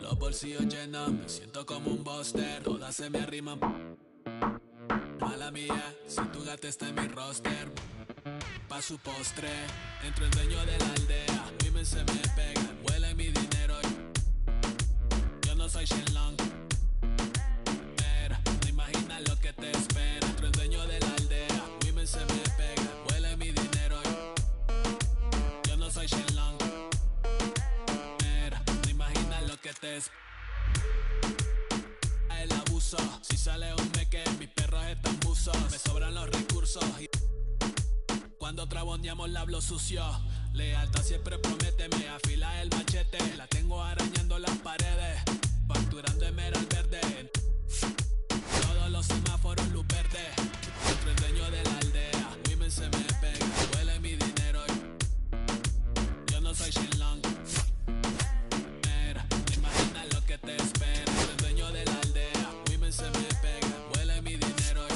Los bolsillos llenos, me siento como un buster. Todas se me arriman. Mala mía, si tu gata está en mi roster. Pa' su postre, entro el dueño de la aldea. Women se me pegan, huele mi dinero. Yo no soy Shenlong, pero no imaginas lo que te espera. Entro el dueño de la aldea. Women se me pegan, huele mi dinero. Yo no soy Shenlong, pero no imaginas lo que te espera. El abuso, si sale un meque, mis perros están buzos. Me sobran los recursos y cuando traboneamos la hablo sucio. Lealtad siempre promete, me afila el machete. La tengo arañando las paredes, facturando emerald verde. Todos los semáforos luz verde. Entre el dueño de la aldea, women se me pega, huele mi dinero. Yo no soy Shenlong, mira, no imaginas lo que te espera. Entre el dueño de la aldea, women se me pega, huele mi dinero.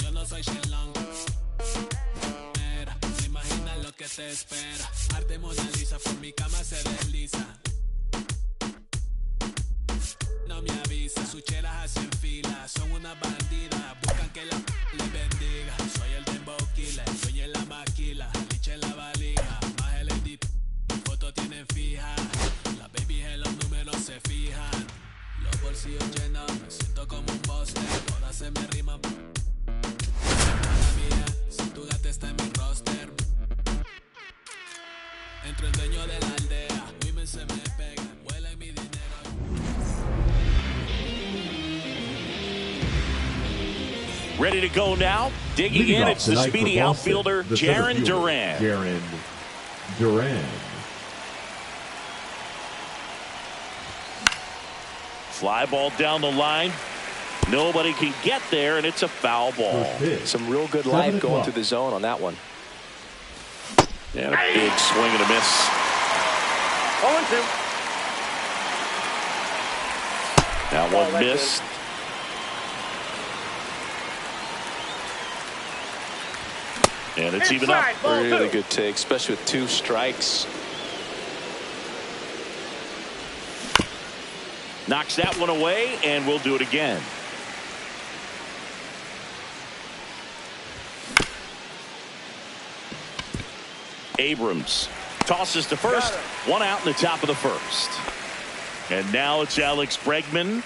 Yo no soy Shenlong, que te espera. Arte Mona Lisa por mi cama se desliza. No me avisa, sus chelas hacen fila. Son una bandida, buscan que la le bendiga. Soy el dembow killer, dueño en la maquila. Liche en la valija, más el edit. Fotos tienen fija. Las babies en los números se fijan. Los bolsillos llenos, me siento como un buster. Todas se me riman. Mala mía, si tu gata está en mi roster. Entro el dueño de la aldea, women se me pegan, huele mi dinero. Ready to go now. Digging in, it's the speedy outfielder, Jarren Duran. Jarren Duran. Fly ball down the line. Nobody can get there, and it's a foul ball. Some real good life going through the zone on that one. And a big swing and a miss. 0-2. That one missed. And it's even up. Really good take, especially with 2 strikes. Knocks that one away, and we'll do it again. Abrams tosses to first. 1 out in the top of the first. And now it's Alex Bregman.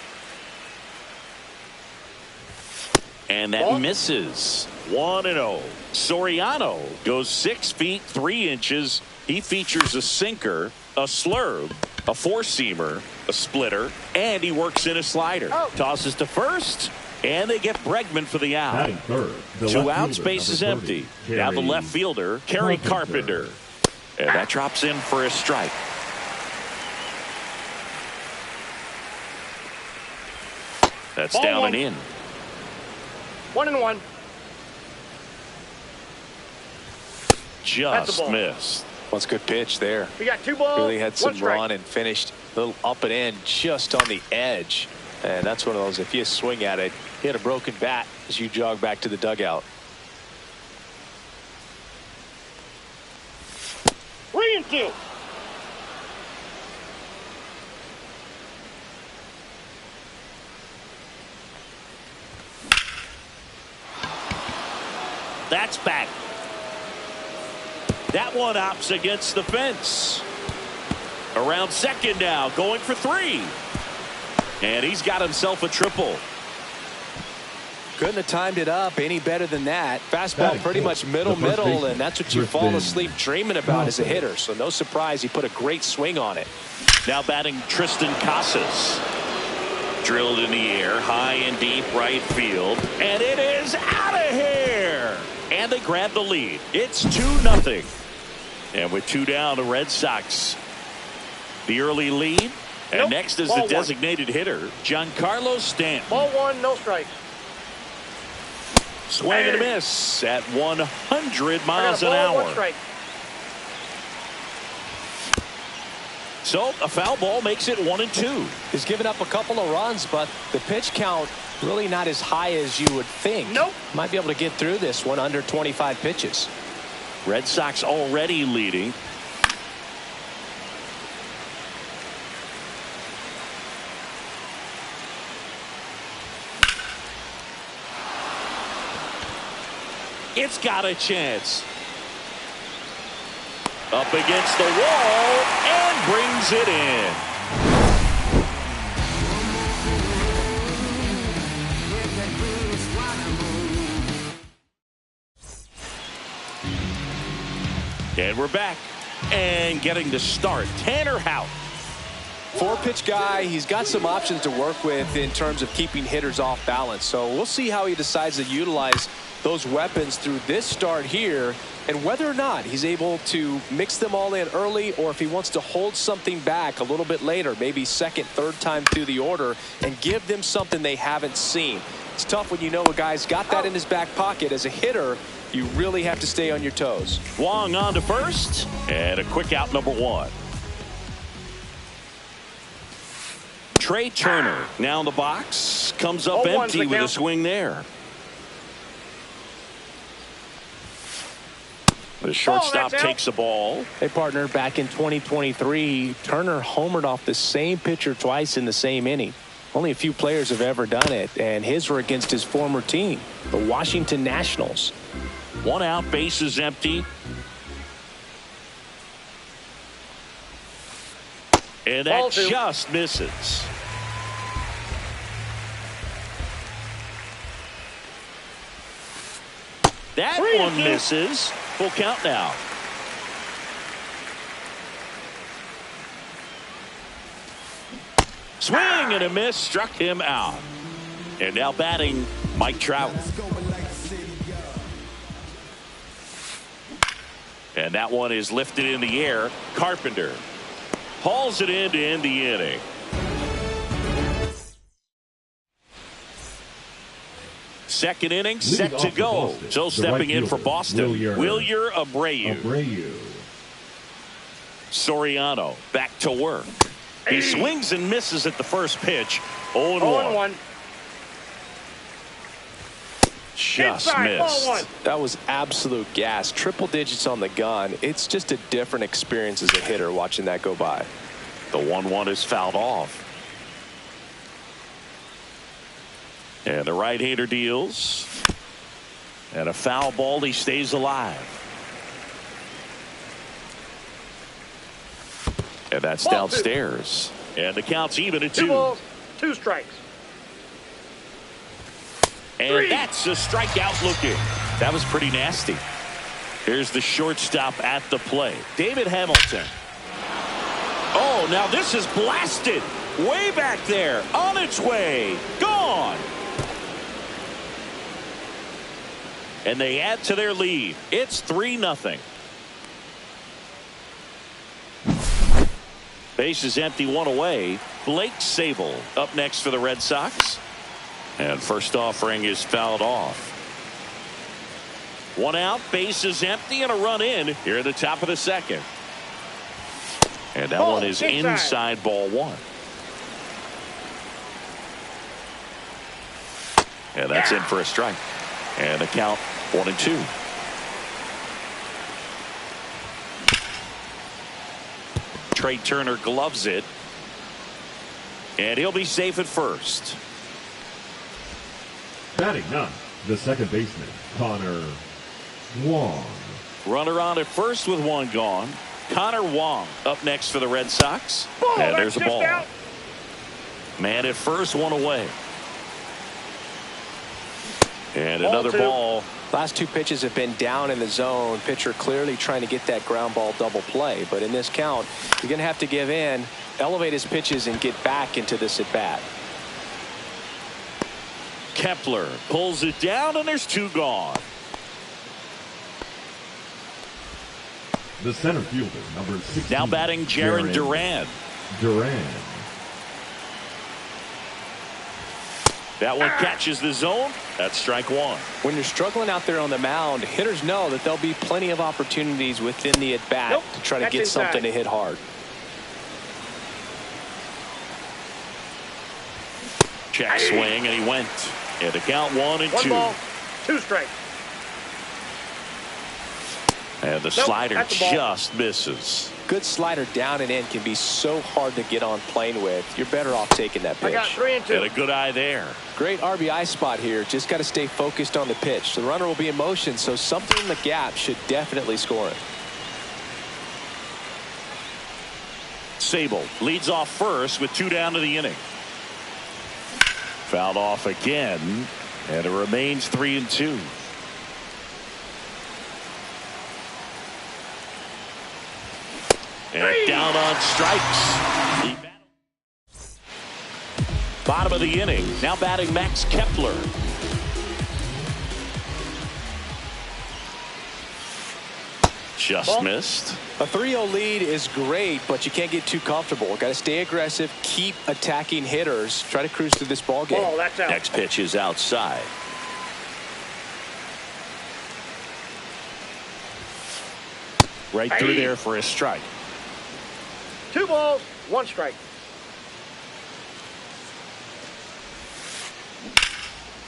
And that misses. 1-0. Soriano goes 6 feet 3 inches. He features a sinker, a slurve, a four-seamer, a splitter, and he works in a slider. Tosses to first. And they get Bregman for the out. Third, 2 outs, base is empty. Now the left fielder, Kerry Carpenter. And that drops in for a strike. That's Ball down one. and in. 1-1. Just missed. That's a good pitch there. We got 2 balls. Really had some 1 strike. run and finished a little up and in just on the edge. And that's one of those, if you swing at it, hit a broken bat as you jog back to the dugout. 3-2. That's back. That one opts against the fence. Around second now, going for 3. And he's got himself a triple. Couldn't have timed it up any better than that. Fastball pretty much middle, and that's what you fall asleep dreaming about as a hitter. So no surprise he put a great swing on it. Now batting Tristan Casas. Drilled in the air, high and deep right field. And it is out of here. And they grab the lead. It's 2-0. And with 2 down, the Red Sox. The early lead. And next is the designated hitter, Giancarlo Stanton. Ball 1, no strike. Swing and a miss at 100 miles an hour. 1 strike. So a foul ball makes it 1-2. He's given up a couple of runs, but the pitch count really not as high as you would think. Nope. Might be able to get through this one under 25 pitches. Red Sox already leading. It's got a chance. Up against the wall and brings it in. And we're back and getting to start. Tanner Houck. 4-pitch guy. He's got some options to work with in terms of keeping hitters off balance. So we'll see how he decides to utilize those weapons through this start here, and whether or not he's able to mix them all in early, or if he wants to hold something back a little bit later, maybe second, third time through the order, and give them something they haven't seen. It's tough when you know a guy's got that in his back pocket. As a hitter, you really have to stay on your toes. Wong on to first, and a quick out, number 1. Trey Turner now in the box, comes up empty with a swing there. The shortstop takes the ball. Hey, partner, back in 2023, Turner homered off the same pitcher twice in the same inning. Only a few players have ever done it, and his were against his former team, the Washington Nationals. 1 out, bases empty. And that just misses. That one misses. Full count now. Swing and a miss, struck him out. And now batting, Mike Trout. And that one is lifted in the air. Carpenter hauls it in to end the inning. Second inning set to go. So stepping in for Boston, Wilyer Abreu. Soriano back to work. He swings and misses at the first pitch. 0-1. Just missed. That was absolute gas. Triple digits on the gun. It's just a different experience as a hitter watching that go by. The 1-1 is fouled off. And the right-hander deals. And a foul ball. He stays alive. And that's downstairs. And the count's even at 2. 2 balls, 2 strikes. And that's a strikeout looking. That was pretty nasty. Here's the shortstop at the plate, David Hamilton. Oh, now this is blasted. Way back there. On its way. Gone. And they add to their lead. It's 3-0. Bases empty, 1 away. Blake Sabol up next for the Red Sox. And first offering is fouled off. 1 out, bases empty, and a run in here at the top of the second. And that one is inside, ball 1. And that's in for a strike. And the count 1-2. Trey Turner gloves it. And he'll be safe at first. Batting 9, the second baseman, Connor Wong. Runner on at first with 1 gone. Connor Wong up next for the Red Sox. And there's a ball. Man at first, 1 away. And another ball. Last 2 pitches have been down in the zone. Pitcher clearly trying to get that ground ball double play. But in this count, you're going to have to give in, elevate his pitches, and get back into this at bat. Kepler pulls it down, and there's 2 gone. The center fielder, number 16. Now batting Jarren Duran. That one catches the zone. That's strike 1. When you're struggling out there on the mound, hitters know that there'll be plenty of opportunities within the at-bat to try to get something to hit hard. Check swing, and he went. And the count 1-2. 1 ball, 2 strikes. And the slider just misses. Good slider down and in can be so hard to get on plane with. You're better off taking that pitch. I got 3 and 2. And a good eye there. Great RBI spot here. Just got to stay focused on the pitch. The runner will be in motion, so something in the gap should definitely score it. Sable leads off first with 2 down to the inning. Fouled off again, and it remains 3 and 2. And down on strikes. Bottom of the inning. Now batting Max Kepler. Just missed. A 3-0 lead is great, but you can't get too comfortable. Got to stay aggressive, keep attacking hitters, try to cruise through this ball game. Oh, that's out. Next pitch is outside. Right through there for a strike. 2 balls, 1 strike.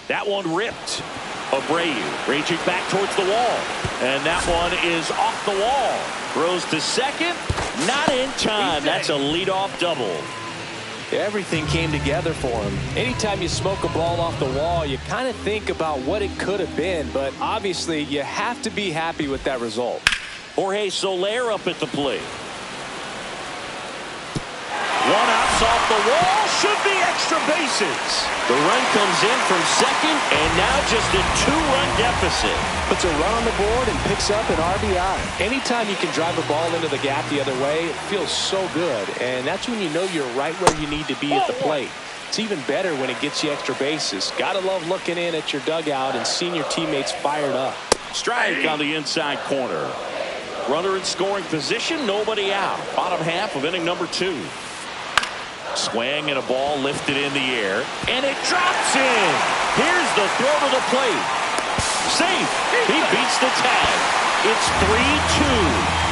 That one ripped. Abreu reaching back towards the wall. And that one is off the wall. Throws to second. Not in time. That's a leadoff double. Everything came together for him. Anytime you smoke a ball off the wall, you kind of think about what it could have been. But obviously, you have to be happy with that result. Jorge Soler up at the plate. One outs off the wall. Should be extra bases. The run comes in from second, and now just a 2-run deficit. Puts a run on the board and picks up an RBI. Anytime you can drive a ball into the gap the other way, it feels so good. And that's when you know you're right where you need to be at the plate. It's even better when it gets you extra bases. Gotta love looking in at your dugout and seeing your teammates fired up. Strike on the inside corner. Runner in scoring position, nobody out. Bottom half of inning number 2. Swing and a ball lifted in the air, and it drops in. Here's the throw to the plate. Safe. He beats the tag. It's 3-2.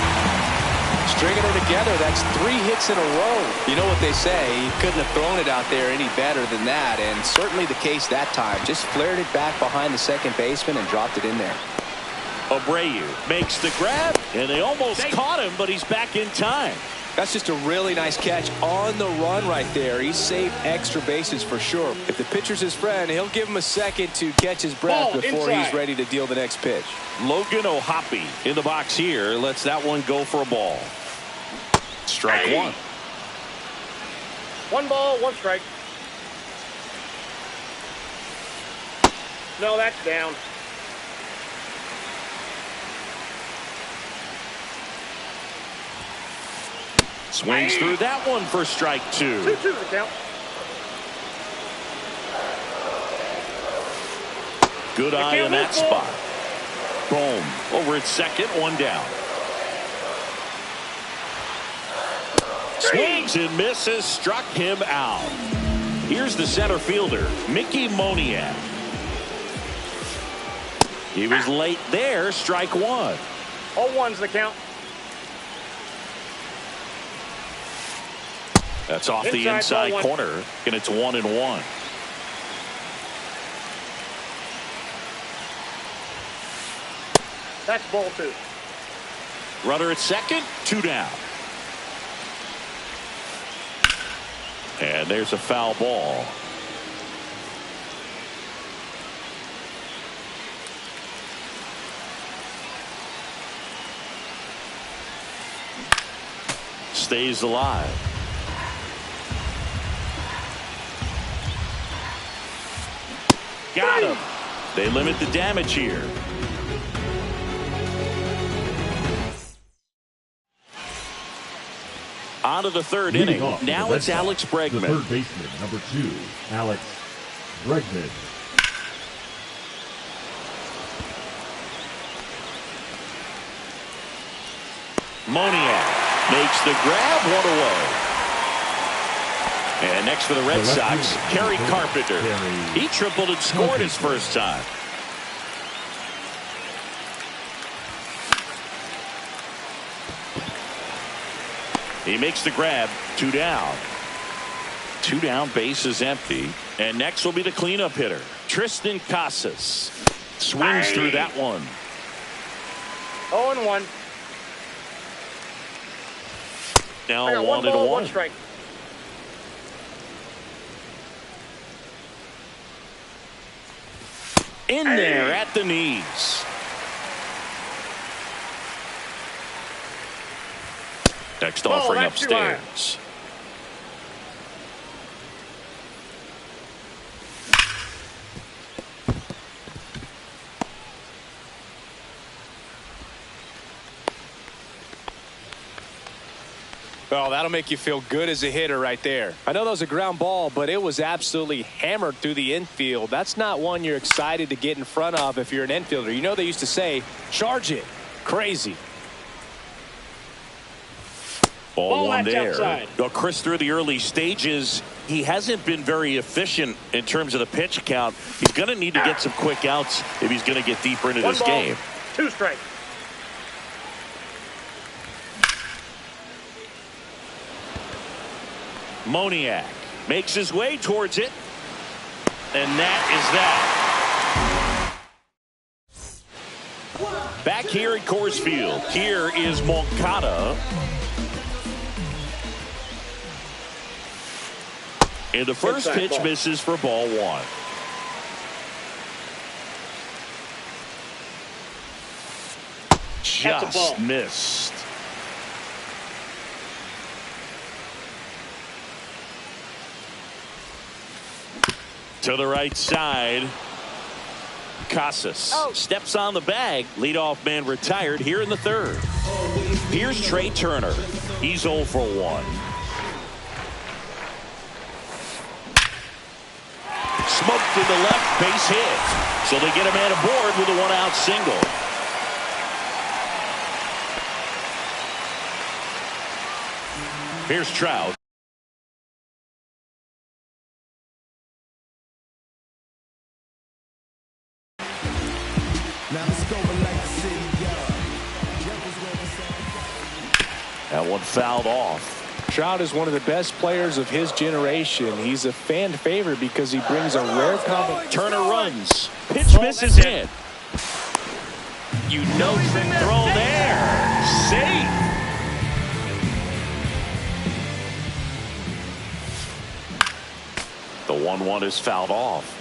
Stringing it together, that's 3 hits in a row. You know what they say, he couldn't have thrown it out there any better than that, and certainly the case that time. Just flared it back behind the second baseman and dropped it in there. Abreu makes the grab, and they almost caught him, but he's back in time. That's just a really nice catch on the run right there. He saved extra bases for sure. If the pitcher's his friend, he'll give him a second to catch his breath before he's ready to deal the next pitch. Logan O'Hoppe in the box here lets that one go for a ball. Strike 1. 1 ball, 1 strike. No, that's down. Swings through that one for strike 2. 2-2 the count. Good eye on that spot. Boom. Over at second, 1 down. Swings and misses, struck him out. Here's the center fielder, Mickey Moniak. He was late there, strike 1. All 1's the count. That's off the inside corner, and it's 1-1. That's ball 2. Runner at second, 2 down. And there's a foul ball. Stays alive. Got him. They limit the damage here. On to the 3rd inning. Now it's Alex Bregman. The 3rd baseman, number 2, Alex Bregman. Moniak makes the grab, 1 away. And next for the Red Sox, Kerry Carpenter. He tripled and scored his first time. He makes the grab, 2 down. 2 down, base is empty. And next will be the cleanup hitter, Triston Casas. Swings through that one. 0-1. Now I got 1 1-1. ball, 1 strike. In there at the knees. Next offering that's too high. upstairs. Well, that'll make you feel good as a hitter right there. I know that was a ground ball, but it was absolutely hammered through the infield. That's not one you're excited to get in front of if you're an infielder. You know they used to say, charge it. Crazy. Ball one that's there. outside. Well, Chris, through the early stages, he hasn't been very efficient in terms of the pitch count. He's going to need to get some quick outs if he's going to get deeper into 1 this ball, game. 2 strikes. Moniak makes his way towards it. And that is that. Back here at Coors Field, here is Moncada. And the first Inside pitch ball. misses for ball 1. That's a ball. Just missed. To the right side. Casas steps on the bag. Leadoff man retired here in the 3rd. Here's Trey Turner. He's 0 for 1. Smoked to the left, base hit. So they get a man aboard with a 1-out single. Here's Trout. That one fouled off. Trout is one of the best players of his generation. He's a fan favorite because he brings a rare combination. Turner runs. Pitch misses in. You know trick throw there. Safe. The 1-1 is fouled off.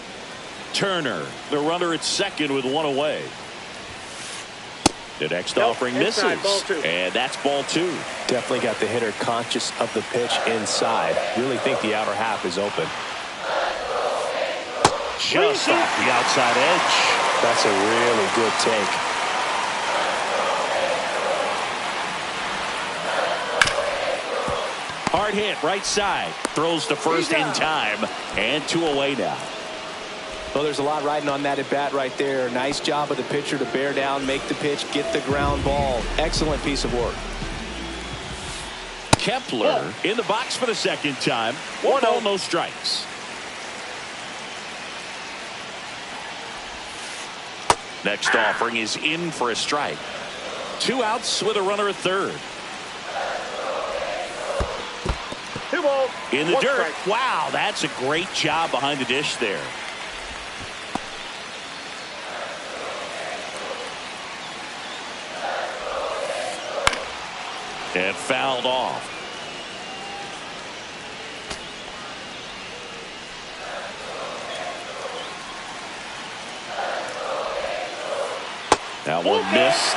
Turner, the runner at second with 1 away. The next offering misses. Inside, ball 2. And that's ball 2. Definitely got the hitter conscious of the pitch inside. Really think the outer half is open. Just off the outside edge. That's a really good take. Hard hit right side. Throws to first in time. And 2 away now. Well, there's a lot riding on that at bat right there. Nice job of the pitcher to bear down, make the pitch, get the ground ball. Excellent piece of work. Kepler in the box for the second time. 1-0, no strikes. Next offering is in for a strike. 2 outs with a runner at third. 2 balls. In the 1 dirt. strike. Wow, that's a great job behind the dish there. And fouled off. That one missed.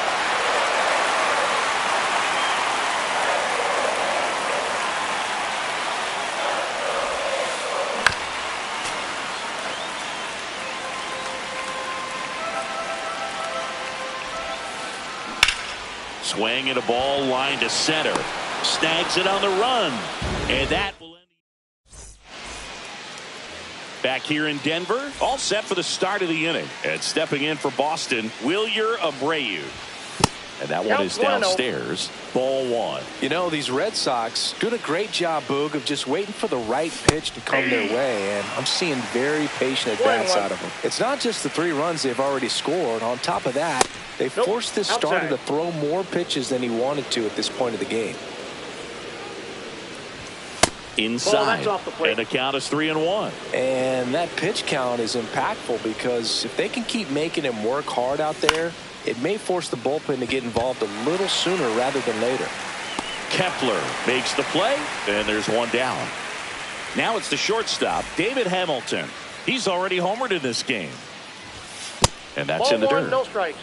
Swing and a ball line to center. Snags it on the run. And that will end. Back here in Denver, all set for the start of the inning. And stepping in for Boston, Wilyer Abreu. And that one is downstairs. Ball 1. You know, these Red Sox doing a great job, Boog, of just waiting for the right pitch to come their way. And I'm seeing very patient at-bats out of them. It's not just the 3 runs they've already scored. On top of that, they forced this starter to throw more pitches than he wanted to at this point of the game. Inside. And the count is 3-1. And that pitch count is impactful because if they can keep making him work hard out there, it may force the bullpen to get involved a little sooner rather than later. Kepler makes the play, and there's one down. Now it's the shortstop, David Hamilton. He's already homered in this game. And that's in the dirt. No strikes.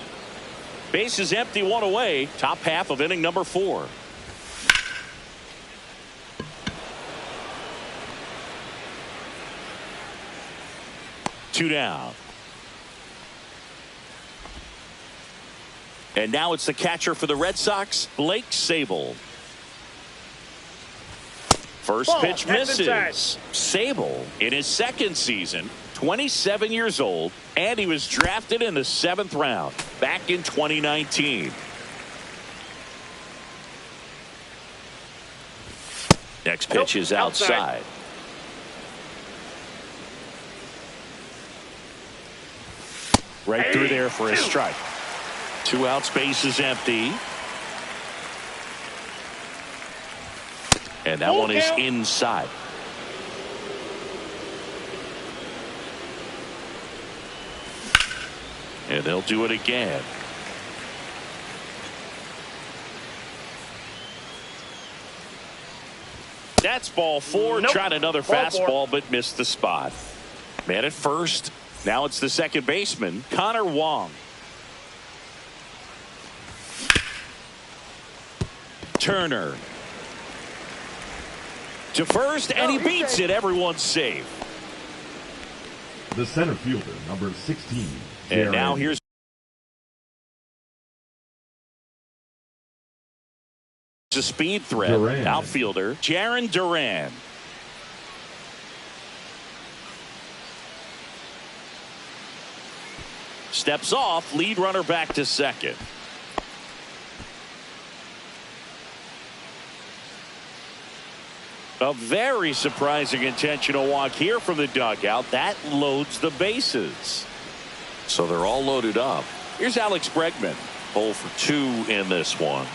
Base is empty, one away. Top half of inning number 4. Two down. And now it's the catcher for the Red Sox, Blake Sabol. First pitch misses. Sabol in his second season, 27 years old, and he was drafted in the 7th round back in 2019. Next pitch is outside. Right through there for a strike. 2 outs, base is empty. And that one is inside. And they'll do it again. That's ball 4. Tried another fastball, but missed the spot. Man at first. Now it's the second baseman, Connor Wong. Turner to first, and he beats it. Everyone's safe. The center fielder, number 16. And now here's a speed threat. Duran. Outfielder Jarren Duran. Steps off, lead runner back to second. A very surprising intentional walk here from the dugout. That loads the bases. So they're all loaded up. Here's Alex Bregman. 0 for 2 in this one.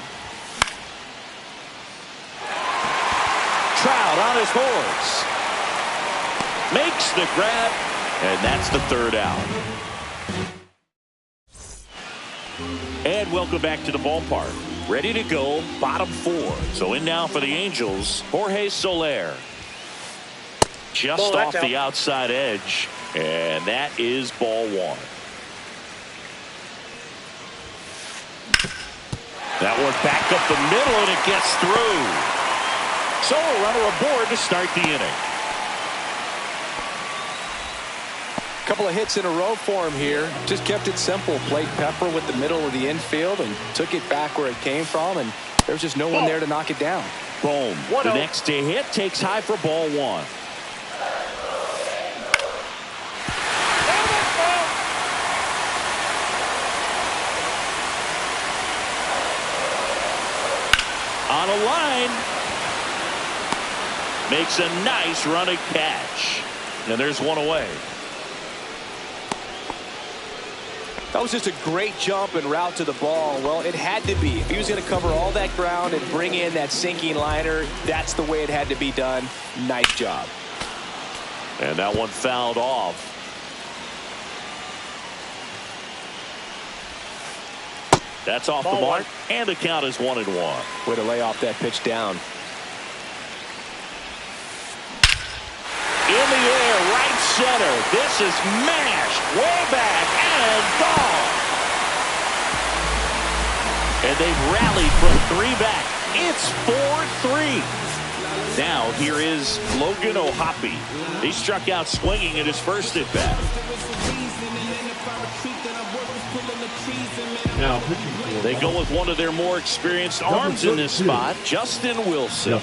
Trout on his horse. Makes the grab, and that's the 3rd out. And welcome back to the ballpark. Ready to go, bottom 4. So in now for the Angels, Jorge Soler. Just off the outside edge, and that is ball 1. That one back up the middle, and it gets through. So a runner aboard to start the inning. Couple of hits in a row for him here. Just kept it simple. Played Pepper with the middle of the infield and took it back where it came from, and there's just no one there to knock it down. Boom. The next hit takes high for ball 1. On a line. Makes a nice running catch. And there's one away. That was just a great jump and route to the ball. Well, it had to be. If he was going to cover all that ground and bring in that sinking liner, that's the way it had to be done. Nice job. And that one fouled off. That's off the mark, and the count is 1-1. Way to lay off that pitch down. In the air, right center. This is mashed way back and gone. And they've rallied from 3 back. It's 4-3. Now here is Logan O'Hoppe. He struck out swinging in his first at bat. Now pitching for They go with one of their more experienced arms in this spot, Justin Wilson.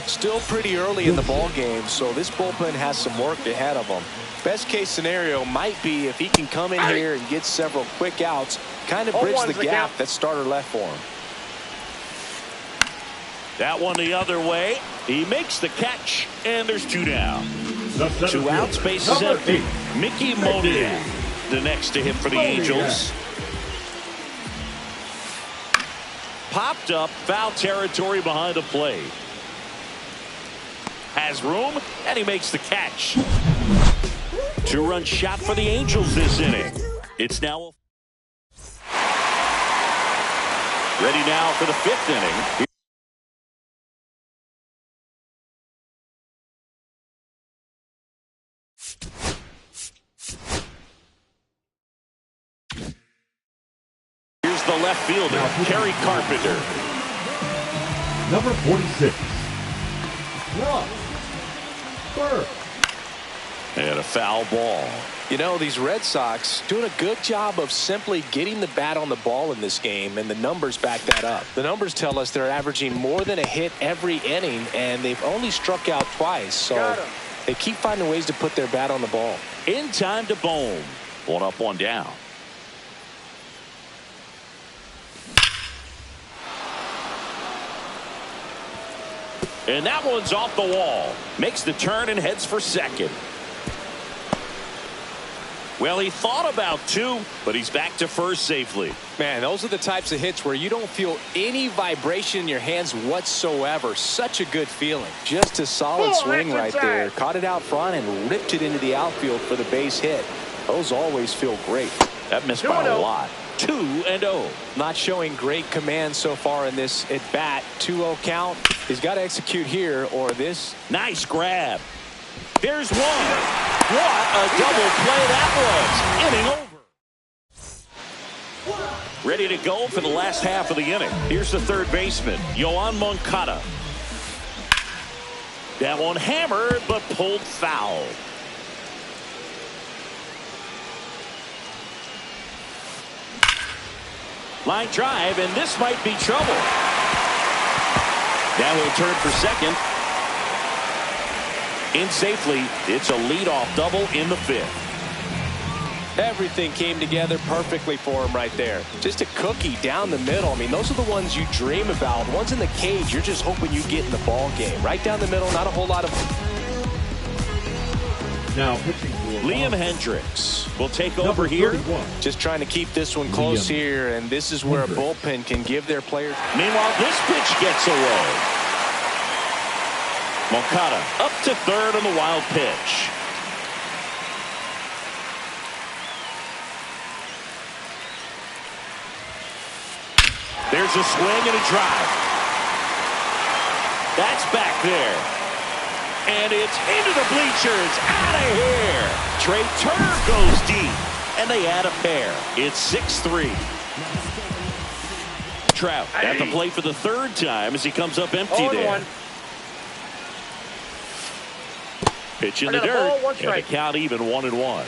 Still pretty early in the ball game, so this bullpen has some work ahead of them. Best case scenario might be if he can come in here and get several quick outs, kind of bridge the gap that starter left for him. That one the other way. He makes the catch, and there's 2 down. 2 outs, base is empty. Mickey Moniak, the next to hit for the Angels. Popped up, foul territory behind the plate. Has room, and he makes the catch. 2-run shot for the Angels this inning. It's now Ready now for the 5th inning. Here's the left fielder, Kerry Carpenter. Number 46, Ross Burke. And a foul ball. You know, these Red Sox doing a good job of simply getting the bat on the ball in this game, and the numbers back that up. The numbers tell us they're averaging more than a hit every inning, and they've only struck out twice. So they keep finding ways to put their bat on the ball. In time to Bohm. 1 up, 1 down. And that one's off the wall. Makes the turn and heads for second. Well, he thought about 2, but he's back to first safely. Man, those are the types of hits where you don't feel any vibration in your hands whatsoever. Such a good feeling. Just a solid swing right there. Caught it out front and ripped it into the outfield for the base hit. Those always feel great. That missed by a lot. 2-0. Not showing great command so far in this at bat. 2-0 count. He's got to execute here or this. Nice grab. There's one. What a double play that was. Inning over. Ready to go for the last half of the inning. Here's the third baseman, Yoan Moncada. That one hammered but pulled foul. Line drive, and this might be trouble. Now he'll turn for second. In safely, it's a leadoff double in the 5th. Everything came together perfectly for him right there. Just a cookie down the middle. I mean, those are the ones you dream about. Ones in the cage, you're just hoping you get in the ball game. Right down the middle, not a whole lot of... Now pitching for Liam Hendricks will take over here. 31. Just trying to keep this one close here, and this is where a bullpen can give their players... Meanwhile, this pitch gets away. Moncada up to third on the wild pitch. There's a swing and a drive. That's back there. And it's into the bleachers. Out of here. Trey Turner goes deep. And they add a pair. It's 6-3. Trout at the plate for the 3rd time as he comes up empty there. Pitch in the dirt, and the count even 1-1.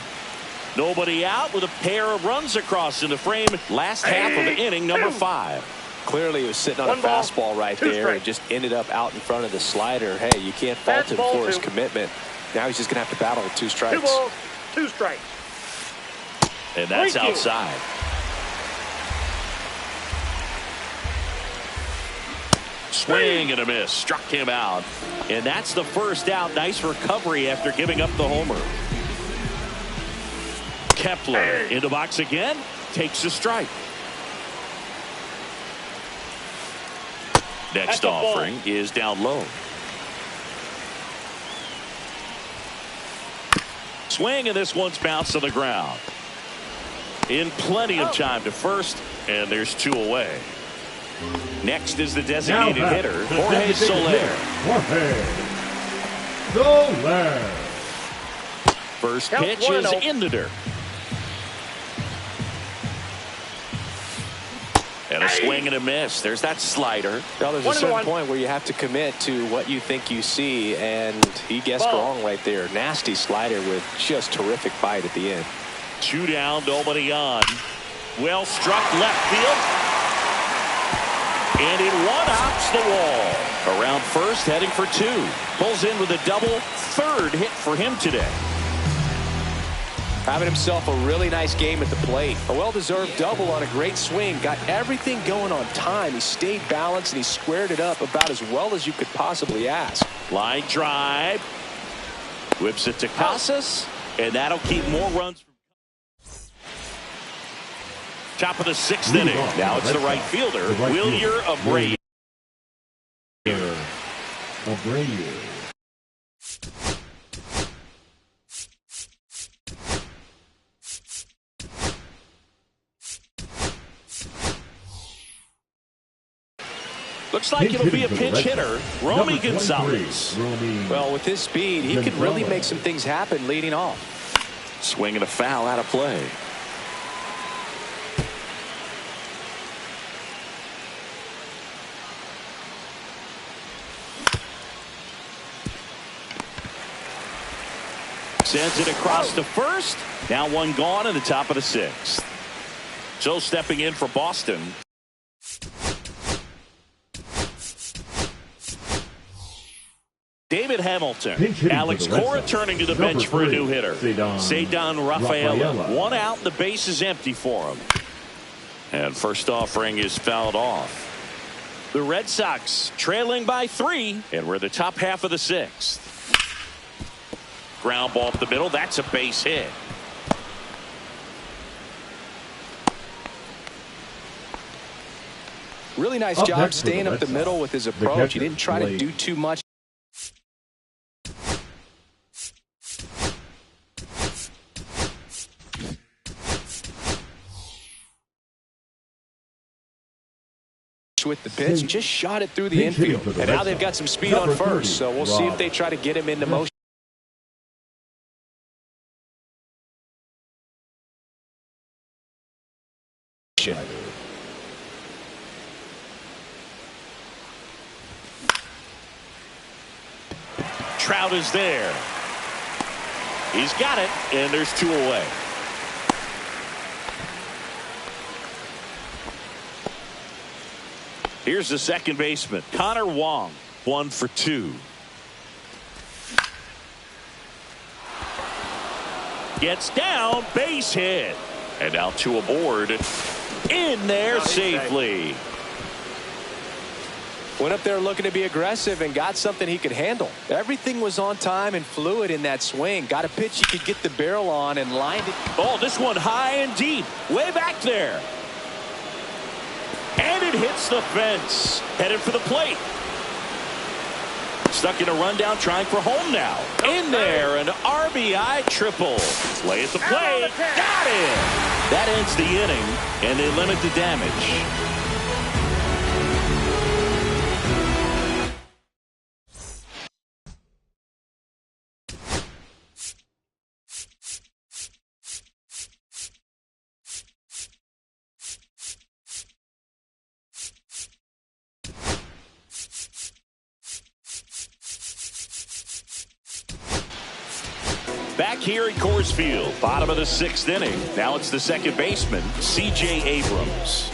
Nobody out with a pair of runs across in the frame. Last half of the inning, number 5. Clearly, he was sitting on a fastball right there and just ended up out in front of the slider. Hey, you can't fault him for his commitment. Now he's just going to have to battle with 2 strikes. 2 balls, 2 strikes. And that's outside. Swing and a miss. Struck him out. And that's the first out. Nice recovery after giving up the homer. Kepler in the box again. Takes a strike. Next offering is down low. Swing, and this one's bounced on the ground. In plenty of time to first, and there's 2 away. Next is the designated hitter, Jorge Soler. First pitch is in the dirt. And a swing and a miss. There's that slider. Now there's a certain point where you have to commit to what you think you see, and he guessed wrong right there. Nasty slider with just terrific bite at the end. 2 down, nobody on. Well struck left field. And it one-hops the wall. Around first, heading for 2. Pulls in with a double. 3rd hit for him today. Having himself a really nice game at the plate. A well-deserved double on a great swing. Got everything going on time. He stayed balanced and he squared it up about as well as you could possibly ask. Line drive. Whips it to Casas. And that'll keep more runs. Top of the 6th inning. Now it's the right fielder, Wilyer Abreu. Looks like it'll be a pinch hitter, Romy Gonzalez. Well, with his speed, he could really make some things happen leading off. Swing and a foul out of play. Sends it across to first. Now one gone in the top of the sixth. So stepping in for Boston. David Hamilton. Alex Cora turning to the bench for a new hitter. Ceddanne Rafaela. One out, and the base is empty for him. And first offering is fouled off. The Red Sox trailing by 3, and we're the top half of the sixth. Ground ball up the middle. That's a base hit. Really nice job staying up the middle with his approach. He didn't try to do too much. With the pitch, just shot it through the infield, and now they've got some speed on first, so we'll see if they try to get him into motion. Trout is there. He's got it, and there's 2 away. Here's the second baseman, Connor Wong, 1 for 2. Gets down, base hit. And now 2 aboard. In there safely. Went up there looking to be aggressive and got something he could handle. Everything was on time and fluid in that swing. Got a pitch he could get the barrel on and lined it. Oh, this one high and deep, way back there. And it hits the fence. Headed for the plate. Stuck in a rundown, trying for home now. In there, an RBI triple. Play at the plate. Got it. That ends the inning, and they limit the damage. Back here at Coors Field, bottom of the 6th inning. Now it's the second baseman, C.J. Abrams.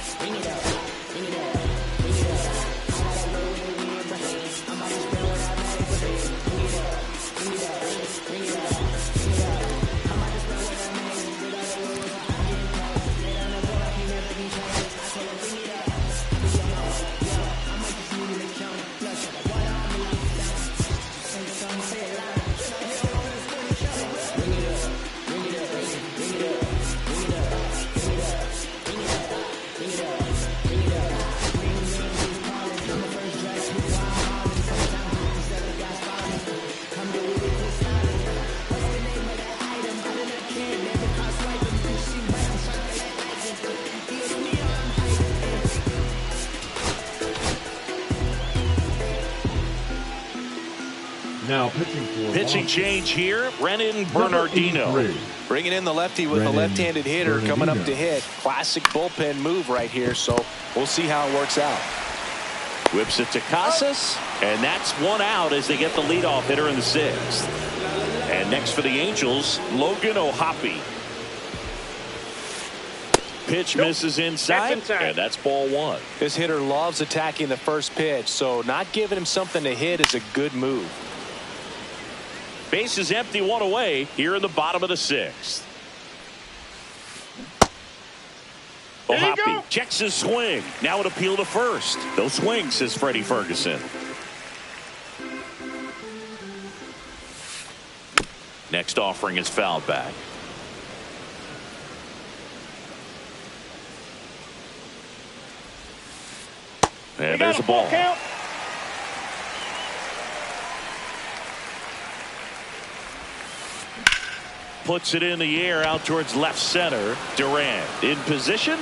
Now pitching change here, Brennan Bernardino. Bringing in the lefty with a left-handed hitter coming up to hit. Classic bullpen move right here, so we'll see how it works out. Whips it to Casas, and that's 1 out as they get the leadoff hitter in the 6th. And next for the Angels, Logan O'Hoppe. Pitch misses inside, and that's ball 1. This hitter loves attacking the first pitch, so not giving him something to hit is a good move. Base is empty, 1 away here in the bottom of the 6th. O'Hoppe checks his swing. Now an appeal to first. No swing, says Freddie Ferguson. Next offering is fouled back. And there's a ball. Puts it in the air out towards left center. Durant in position.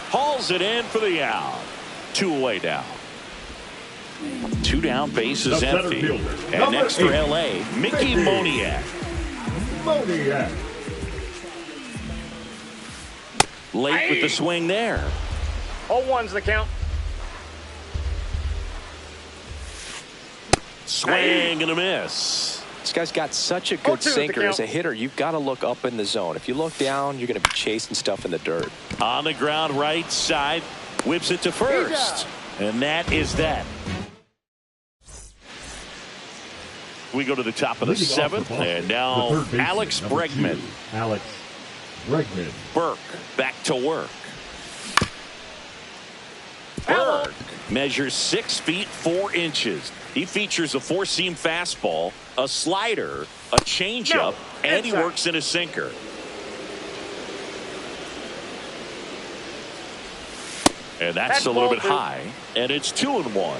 Hauls it in for the out. 2 away now. 2 down, bases The center empty. fielder, And number next for 8, LA, Mickey Moniak. Moniak. Late with the swing there. 0-1's the count. Swing and a miss. This guy's got such a good 0-2 is the sinker. count. As a hitter, you've got to look up in the zone. If you look down, you're going to be chasing stuff in the dirt. On the ground, right side, whips it to first. And that is that. We go to the top of the Leading off 7th, the ball, and now the third baseman, Alex number Bregman. 2, Alex Bregman. Burke back to work. Burke measures 6 feet 4 inches. He features a 4-seam fastball, a slider, a changeup, and he works in a sinker. And that's a little bit high, and it's 2-1.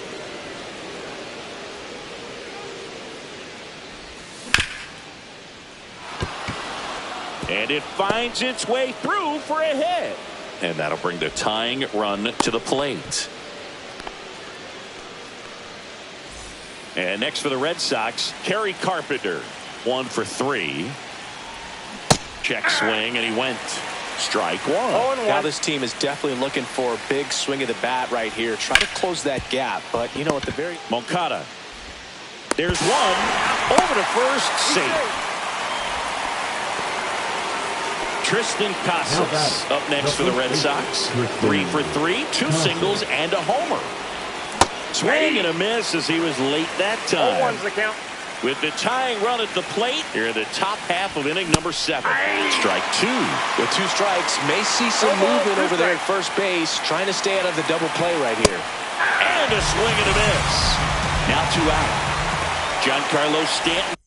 And it finds its way through for a hit. And that'll bring the tying run to the plate. And next for the Red Sox, Kerry Carpenter. 1 for 3. Check swing, and he went. Strike 1. Now this team is definitely looking for a big swing of the bat right here. Try to close that gap. But, you know, at the very... Moncada. There's one. Over to first. Safe. Tristan Casas up next for the Red Sox. 3 for 3, 2 singles and a homer. Swing and a miss as he was late that time. 0-1's the count. With the tying run at the plate, here in the top half of inning number 7. Strike 2. With 2 strikes, may see some movement over there at first base, trying to stay out of the double play right here. And a swing and a miss. Now 2 out. Giancarlo Stanton.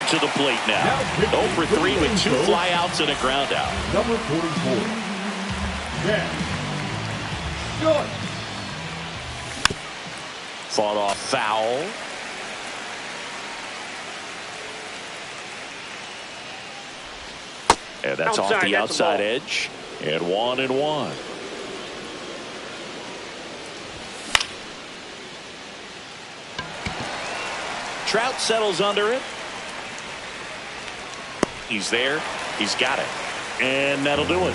To the plate now. 0 for 3 with 2 flyouts and a ground out. Number 44. Yeah. Good. Fought off foul. And that's off the outside edge. And 1-1. Trout settles under it. He's there. He's got it. And that'll do it.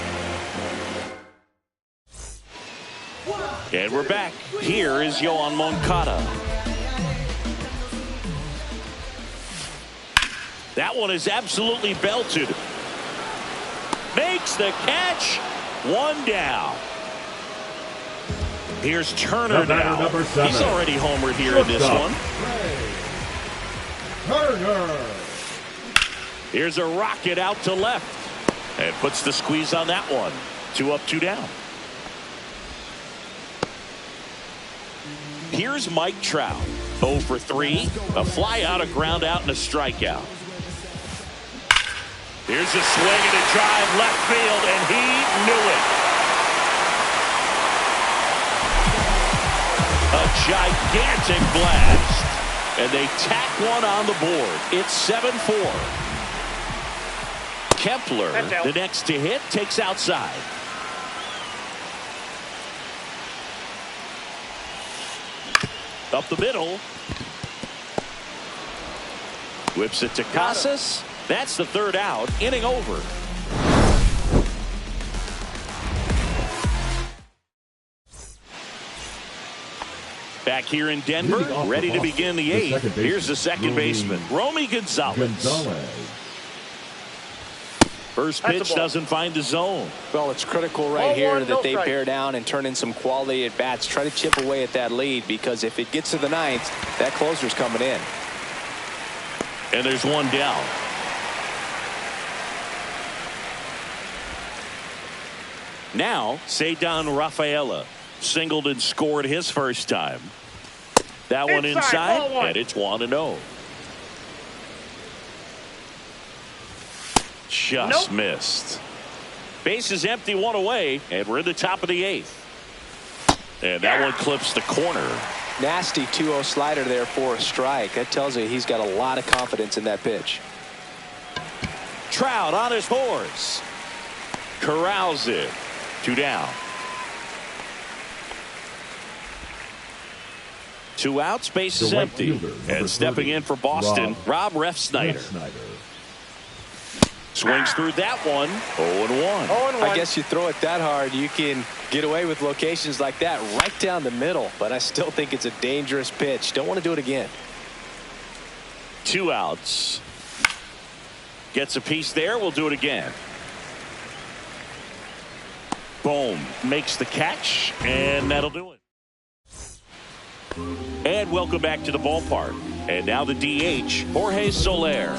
And we're back. Here is Yoan Moncada. That one is absolutely belted. Makes the catch. 1 down. Here's Turner now. Number 7. He's already homered here in this one. Turner. Here's a rocket out to left. And puts the squeeze on that one. 2 up, 2 down. Here's Mike Trout. 0 for 3. A fly out, a ground out, and a strikeout. Here's a swing and a drive left field, and he knew it. A gigantic blast. And they tack one on the board. It's 7-4. Kepler, the next to hit, takes outside. Up the middle. Whips it to Casas. That's the 3rd out. Inning over. Back here in Denver, ready to begin the 8th. Here's the second baseman, Romy Gonzalez. First pitch doesn't find the zone. Well, it's critical right here that they bear down and turn in some quality at bats. Try to chip away at that lead, because if it gets to the 9th, that closer's coming in. And there's 1 down. Now, Ceddanne Rafaela singled and scored his first time. That one inside, and it's 1-0. Just missed. Base is empty, 1 away, and we're in the top of the 8th. And that one clips the corner. Nasty 2-0 slider there for a strike. That tells you he's got a lot of confidence in that pitch. Trout on his horse. Corrals it. 2 down. 2 outs, base is empty. And stepping in for Boston, Rob Refsnyder. Swings through that one. 0-1. I guess you throw it that hard, you can get away with locations like that right down the middle. But I still think it's a dangerous pitch. Don't want to do it again. 2 outs. Gets a piece there. We'll do it again. Boom. Makes the catch, and that'll do it. And welcome back to the ballpark. And now the DH, Jorge Soler.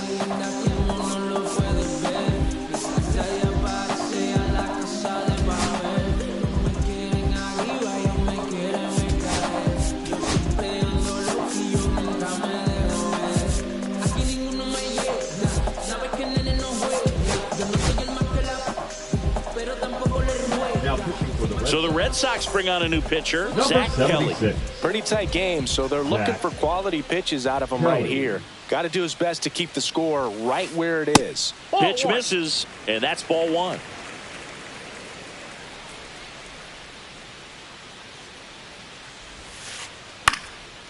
So the Red Sox bring on a new pitcher, Zach Kelly. Pretty tight game, so they're looking for quality pitches out of him right here. Got to do his best to keep the score right where it is. Pitch misses, and that's ball 1.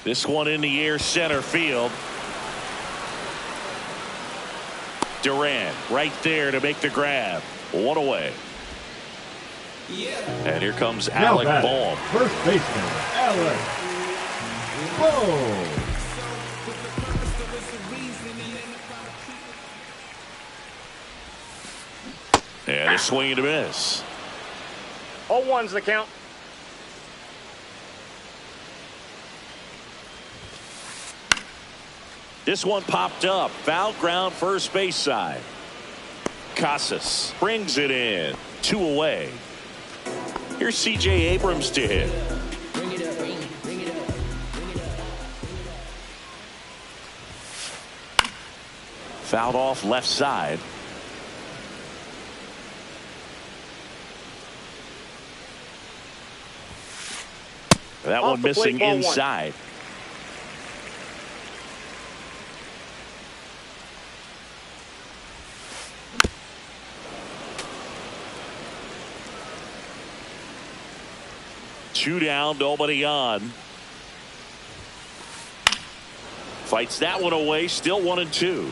This one in the air, center field. Duran right there to make the grab. 1 away. And here comes Alec Bohm. First baseman, Alec Bohm. And a swing and a miss. 0-1's the count. This one popped up. Foul ground, first base side. Casas brings it in. 2 away. Here's C.J. Abrams to hit. Fouled off left side. That one missing inside. Two down, nobody on. Fights that one away, still 1-2.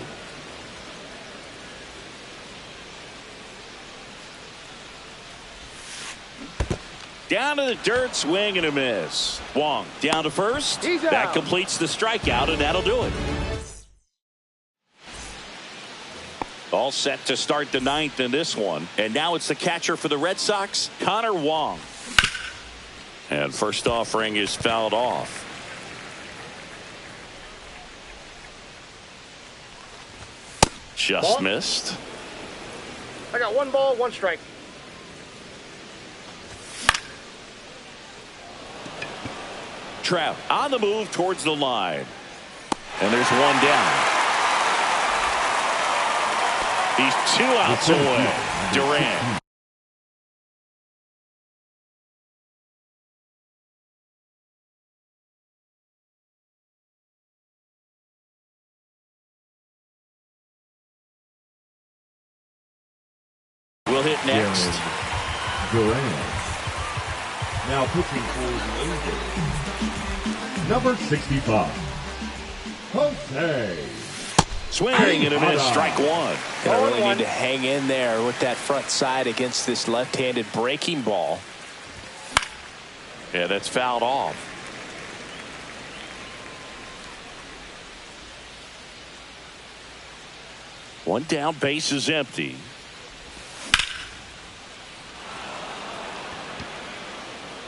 Down to the dirt, swing and a miss. Wong down to first. That completes the strikeout, and that'll do it. All set to start the 9th in this one. And now it's the catcher for the Red Sox, Connor Wong. And first offering is fouled off. Just missed. I got 1 ball, 1 strike. Trout on the move towards the line. And there's 1 down. He's 2 outs away. Duran. We'll hit next. Duran. Now pitching for the Angels, number 65, Jose. Swing and a miss, strike 1. Gonna really need to hang in there with that front side against this left-handed breaking ball. Yeah, that's fouled off. One down, base is empty.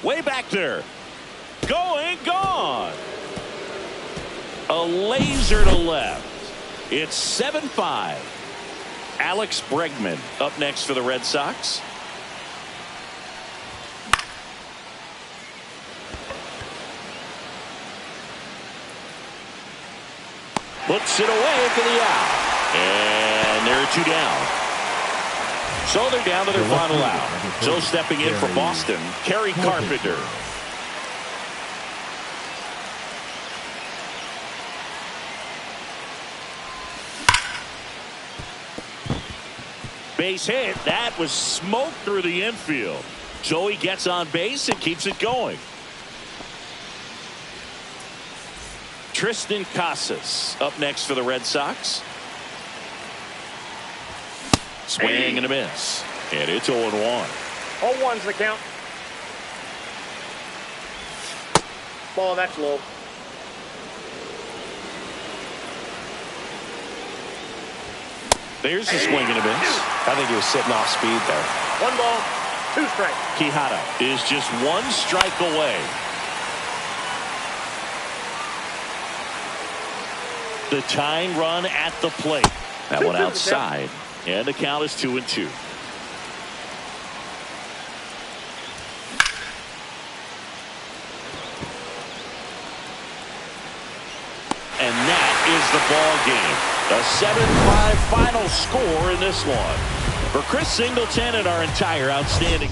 Way back there. Going, gone. A laser to left. It's 7-5. Alex Bregman up next for the Red Sox. Puts it away for the out. And there are 2 down. So they're down to their final out. So stepping in for Boston, Kerry Carpenter. Base hit. That was smoked through the infield. Joey gets on base and keeps it going. Triston Casas up next for the Red Sox. Swing and a miss. And it's 0-1. 0-1's the count. Ball, that's low. There's a swing and a miss. I think he was sitting off speed there. 1 ball, 2 strikes. Quijada is just 1 strike away. The tying run at the plate. That one outside. And the count is 2-2. And that is the ball game. A 7-5 final score in this one. For Chris Singleton and our entire outstanding